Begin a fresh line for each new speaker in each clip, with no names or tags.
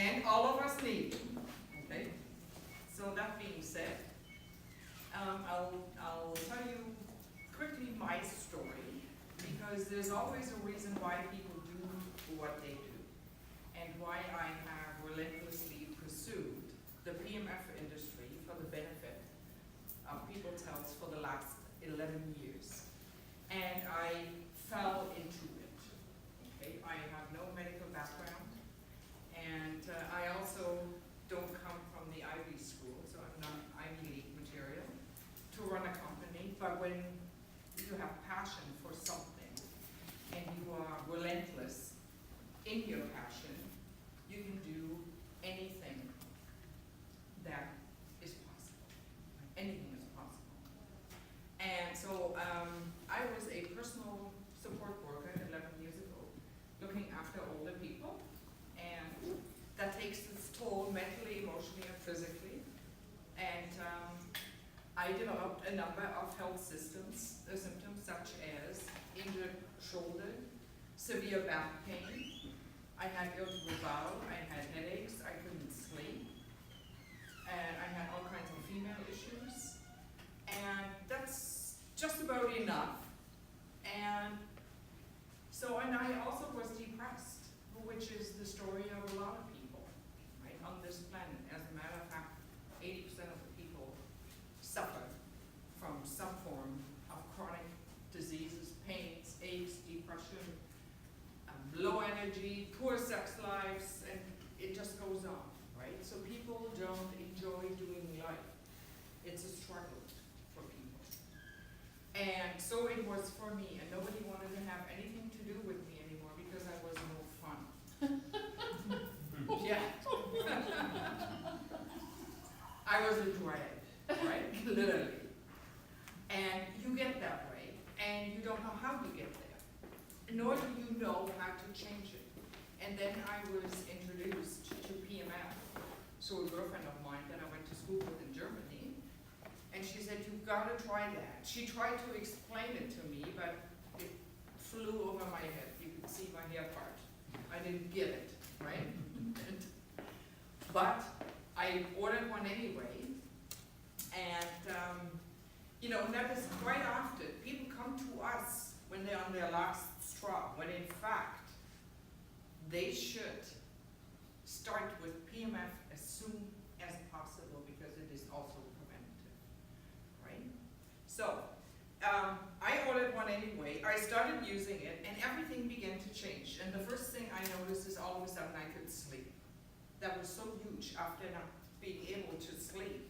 And all of us need them, okay? So that being said, I'll tell you quickly my story, because there's always a reason why people do what they do, and why I have relentlessly pursued the PMF industry for the benefit of people's health for the last 11 years. And I fell into it, okay? I have no medical background, and I also don't come from the Ivy School, so I'm not Ivy League material to run a company. But when you have passion for something and you are relentless in your passion, you can do anything that is possible. Anything is possible. And so I was a personal support worker 11 years ago, looking after older people, and that takes its toll mentally, emotionally, and physically. And I developed a number of health symptoms such as injured shoulder, severe back pain. I had irritable bowel, I had headaches, I couldn't sleep, and I had all kinds of female issues. And that's just about enough. And so, and I also was depressed, which is the story of a lot of people, right, on this planet. As a matter of fact, 80% of the people suffer from some form of chronic diseases, pains, aches, depression, low energy, poor sex lives, and it just goes on, right? So people don't enjoy doing life. It's a struggle for people. And so it was for me, and nobody wanted to have anything to do with me anymore because I was no fun. Yeah. I was a dread, right? Literally. And you get that way, and you don't know how you get there, nor do you know how to change it. And then I was introduced to PMF. So a girlfriend of mine that I went to school with in Germany, and she said, "You've got to try that." She tried to explain it to me, but it flew over my head. You could see my hair part. I didn't get it, right? But I ordered one anyway, and you know, that is quite often. People come to us when they're on their last straw, when in fact, they should start with PMF as soon as possible because it is also preventative, right? So, I ordered one anyway. I started using it, and everything began to change. And the first thing I noticed is all of a sudden I could sleep. That was so huge after not being able to sleep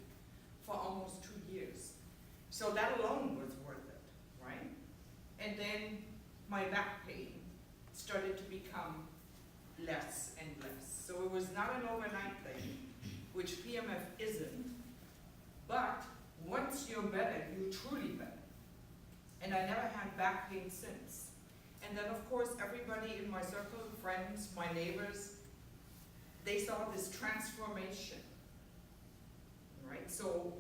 for almost 2 years. So that alone was worth it, right? And then my back pain started to become less and less. So it was not an overnight thing, which PMF isn't, but once you're better, you're truly better. And I never had back pain since. And then of course, everybody in my circle, friends, my neighbors, they saw this transformation, right? So